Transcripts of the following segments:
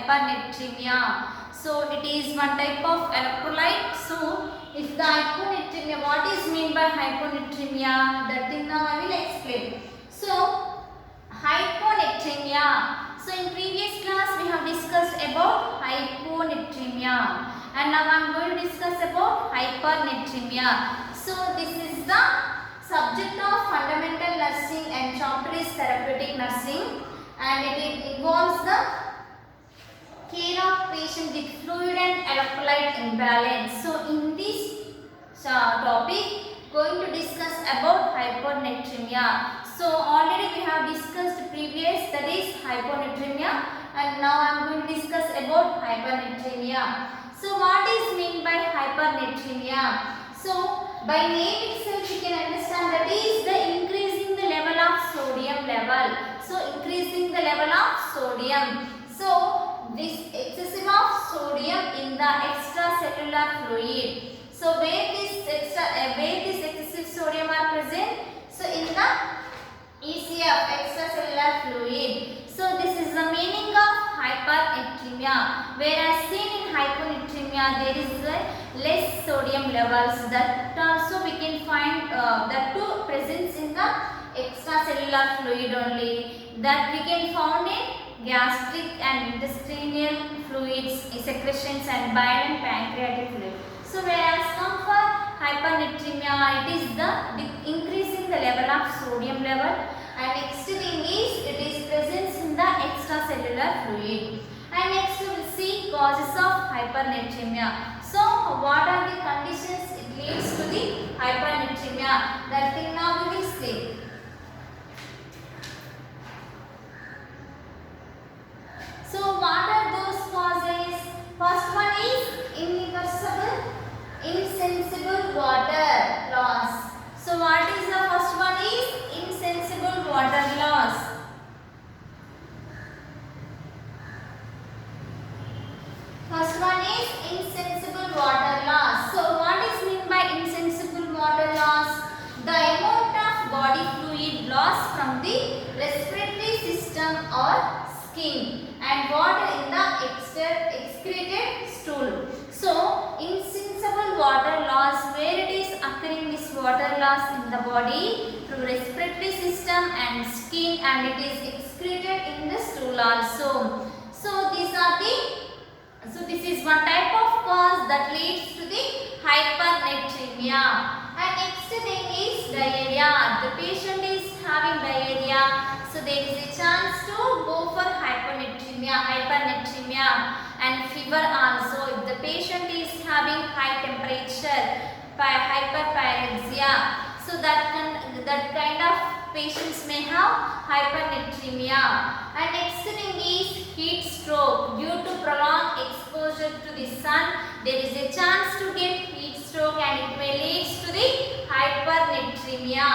hypernatremia. So it is one type of electrolyte. So if the hyponatremia, what is meant by hyponatremia? That thing now I will explain. So hyponatremia. So in previous class we have discussed about hyponatremia, and now I am going to discuss about hypernatremia. So this is the subject of fundamental nursing and chapter is therapeutic nursing, and it involves the care of patient with fluid and electrolyte imbalance. So in this topic going to discuss about hyponatremia. So already we have discussed previous, that is hyponatremia, and now I am going to discuss about hypernatremia. So what is meant by hypernatremia? So by name itself you can understand that is the increasing the level of sodium level. So increasing the level of sodium. So this excessive of sodium in the extracellular fluid. So where this excessive sodium are present? So in the ECF, extracellular fluid. So this is the meaning of hypernatremia. Whereas seen in hyponatremia there is less sodium levels. That also we can find the two presence in the extracellular fluid only. That we can found in gastric and intestinal fluids, secretions, and bile and pancreatic fluid. So whereas come for hypernatremia, it is the increasing the level of sodium level, and next thing is it is presence in the extracellular fluid. And next we will see causes of hypernatremia. So what are the conditions it leads to the hypernatremia? That thing now we will see. So what are those causes? First one is irreversible insensible water loss. So what is the first one is insensible water loss. First one is insensible water loss. So what is meant by insensible water loss? The amount of body fluid loss from the respiratory system or skin and water in the excreted stool. So insensible water loss, where it is occurring this water loss in the body through respiratory system and skin, and it is excreted in the stool also. So this is one type of cause that leads to the hypernatremia. And next thing is diarrhea. The patient is having diarrhea, so there is a chance to go for hypernatremia and fever also. If the patient is having high temperature, hyperpyrexia, so that kind of patients may have hypernatremia. And next thing is heat stroke. Due to prolonged exposure to the sun, there is a chance to get heat stroke, and it may lead to the hypernatremia.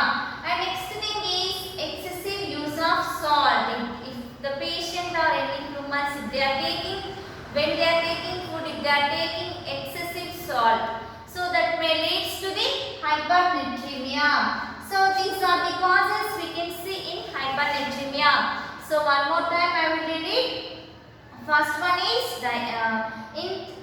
And next thing is excessive use of salt. If the patient or any humans, if they are taking, when they are taking food, if they are taking excessive salt, so that may lead to the hypernatremia. So these are the causes we can see in hypernatremia. So one more time I will read it. First one is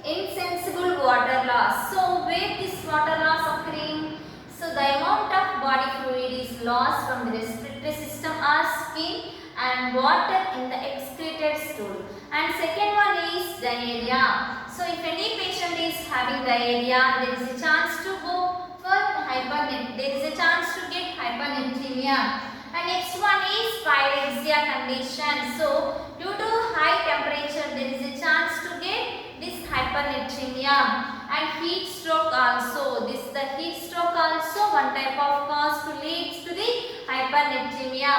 insensible water loss. So where this water loss occurring? So the amount of body fluid is lost from the respiratory system or skin and water in the excreted stool. And second one is diarrhea. So if any patient is having diarrhea, there is a chance to go for hypernatremia. There is a chance to get hypernatremia. And next one is pyrexia condition. So due to high temperature, there is a chance to get this hypernatremia. And heat stroke also. The heat stroke also one type of cause to lead to the hypernatremia.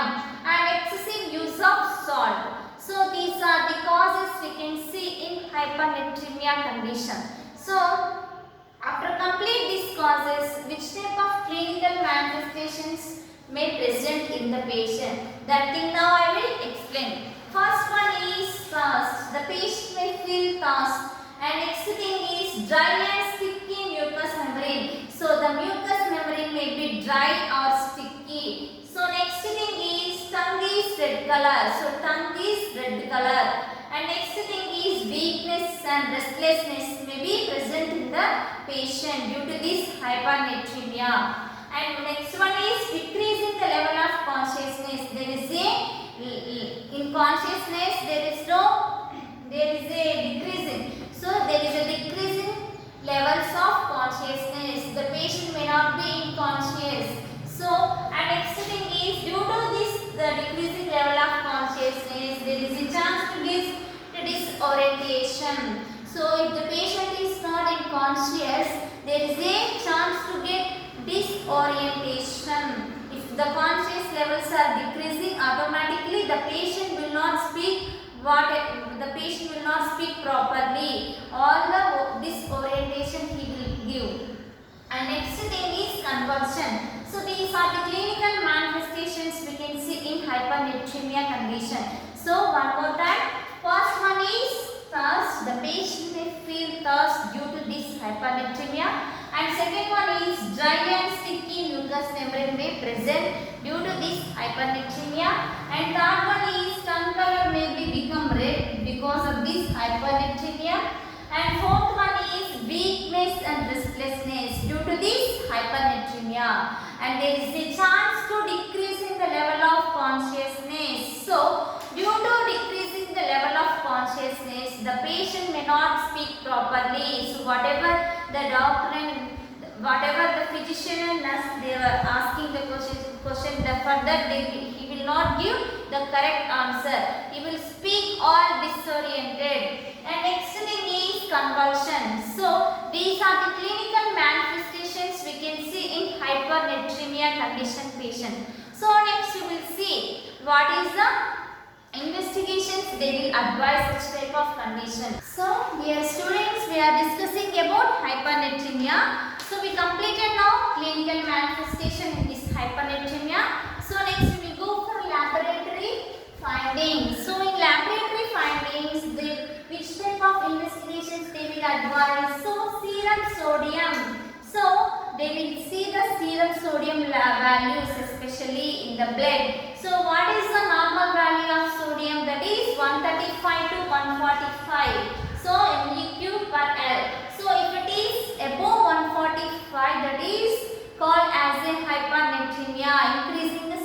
And excessive use of salt. So these are the causes we can see in hypernatremia condition. So after complete these causes, which type of clinical manifestations may present in the patient? That thing now I will explain. First one is thirst. The patient may feel thirst. And next thing is dry and sticky mucous membrane. So the mucous membrane may be dry or sticky. So next thing is tongue is red color. So tongue is red color. And next thing is weakness and restlessness may be present in the patient due to this hypernatremia. And next one is decreasing the level of consciousness. There is a in consciousness there is a decreasing. So there is a decreasing levels of consciousness. The patient may not be unconscious. So and next thing is due to this the decreasing level of consciousness, there is a chance to get disorientation. So if the patient is not unconscious, there is a chance to get disorientation. If the conscious levels are decreasing, automatically the patient will not speak properly. All the disorientation he will give. And next thing is convulsion. So these are the clinical manifestations we can see in hypernatremia condition. So one more time. First one is thirst. The patient may feel thirst due to this hypernatremia. And second one is dry and sticky mucous membrane may present due to this hypernatremia. And third one is tongue color may become red because of this hypernatremia. And fourth one is weakness and restlessness due to this hypernatremia. And there is a chance to decrease in the level of consciousness. So due to decreasing the level of consciousness, the patient may not speak properly. So whatever the doctor and whatever the physician and nurse they were asking the question the further he will not give the correct answer. He will speak all disoriented. And next thing is convulsion. So these are the clinical manifestations we can see in hypernatremia condition patient. So next you will see what is the investigations they will advise such type of condition. So dear students, we are discussing about hypernatremia. So we completed now clinical manifestation in this hypernatremia. So next we will go for laboratory findings. So in laboratory findings, which type of investigations they will advise? So serum sodium. So they will see the serum sodium values especially in the blood. So what is the normal value of sodium? That is 135 to 145. So mg per L. So if it is above 145, that is called as a hypernatremia, increasing the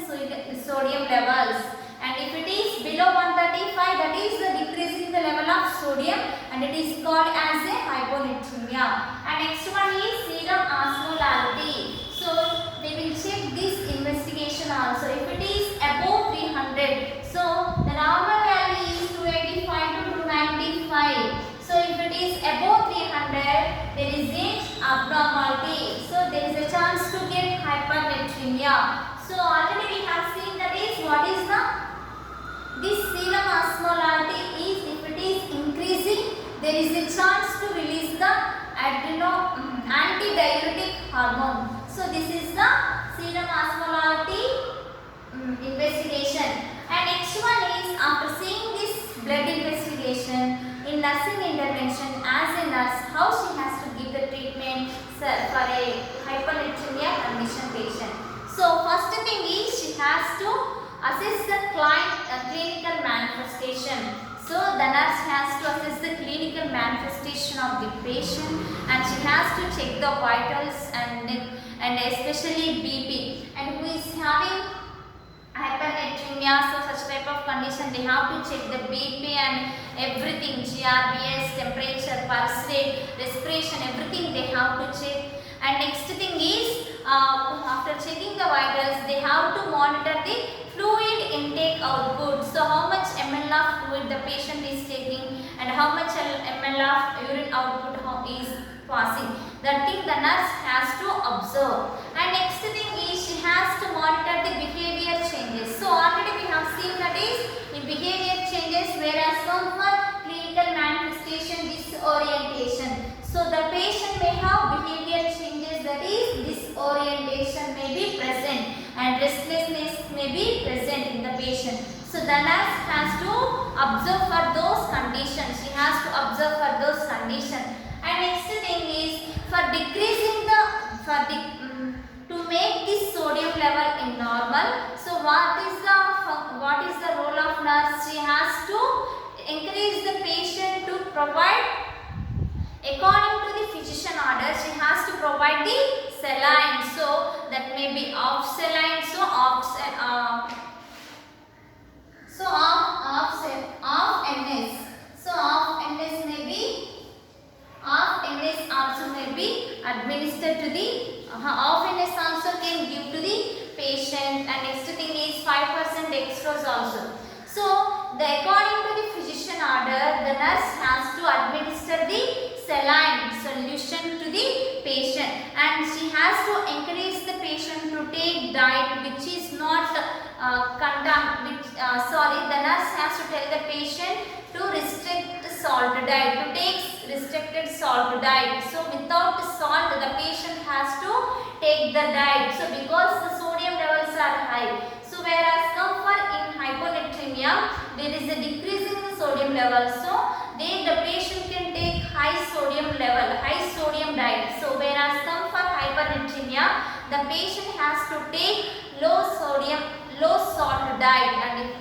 sodium levels. And if it is below 135, that is the decreasing the level of sodium, and it is called as a hyponatremia. And next one is serum osmolality. So they will check this investigation also. If it is above 300, so the normal value is 285 to 295. So if it is above 300, there is an abnormality. So there is a chance to get hypernatremia. So already we have seen that is what is this serum osmolality is if it is increasing, there is a chance to release the antidiuretic hormone. So this is the serum osmolality investigation. And next one is after seeing this blood investigation, in nursing intervention as a nurse, how she has to give the treatment for a hypernatremia condition patient. So first thing is she has to assess the clinical manifestation. So the nurse has to assess the clinical manifestation of the patient, and she has to check the vitals and especially BP. And who is having hypernatremia, so such type of condition they have to check the BP and everything, GRBS, temperature, pulse rate, respiration, everything they have to check. And next thing is after checking the vitals, they have to monitor the fluid intake output. So how much ml of fluid the patient is taking and how much ml of urine output is passing. That thing the nurse has to observe. And next thing is she has to monitor the behavior changes. So already we have seen that is in behavior changes, whereas for clinical manifestation disorientation. So the patient may have behavior changes, that is disorientation may be present and restlessness may be present in the patient. So the nurse has to observe for those conditions. She has to observe for those conditions. And next thing is for decreasing to make this sodium level in normal. So what is the role of nurse? She has to encourage the patient to provide, according to the physician order, she has to provide the saline. So that may be of saline. So of NS. So of NS may be, of NS also may be administered to the, of NS also can give to the patient. And next thing is 5% dextrose also. So according to the physician order, the nurse has to administer the saline solution to the patient, and she has to encourage the patient to take diet which is not the nurse has to tell the patient to restrict salt diet, to take restricted salt diet. So without salt the patient has to take the diet. So because the sodium levels are high. So whereas comfort in hyponatremia, there is a decrease in the sodium level. So then the patient can take high sodium level, high sodium diet. So whereas comfort hypernatremia, the patient has to take low sodium, low salt diet, and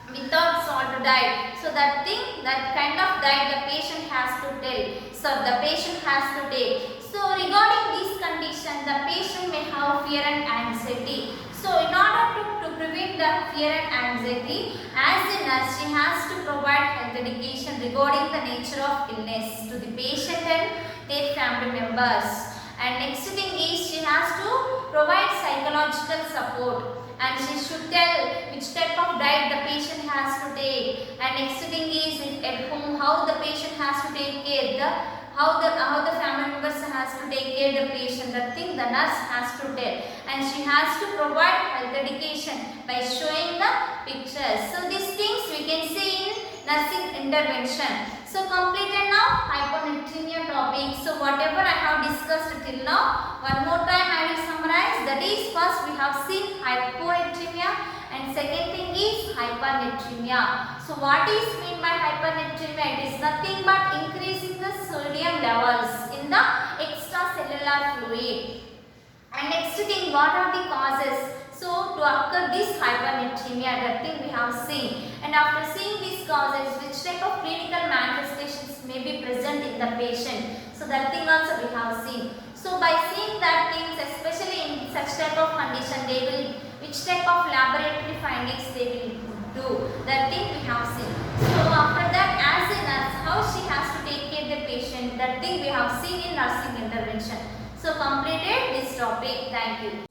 without salt diet. So that kind of diet the patient has to take. So the patient has to take. So regarding these conditions, the patient may have fear and anxiety. So in order to prevent the fear and anxiety, as a nurse she has to provide health education regarding the nature of illness to the patient and their family members. And next thing is she has to provide psychological support, and she should tell which type of diet the patient has to take. And next thing is at home how the patient has to take care, how the family members has to take care of the patient. That thing the nurse has to tell, and she has to provide health education by showing the pictures. So these things we can see in nursing intervention. So completed now hyponatremia topic. So whatever I have discussed till now, one more time I will summarize. That is, first we have seen hyponatremia, and second thing is hypernatremia. So what is mean by hypernatremia? It is nothing but increasing the sodium levels in the extracellular fluid. And next thing, what are the causes? So to occur this hypernatremia, that thing we have seen. And after seeing these causes, which type of clinical manifestations may be present in the patient? So that thing also we have seen. So by seeing that things, especially in such type of condition, they will, which type of laboratory findings they will do, that thing we have seen. So after that, as a nurse, how she has to take care of the patient, that thing we have seen in nursing intervention. So completed this topic. Thank you.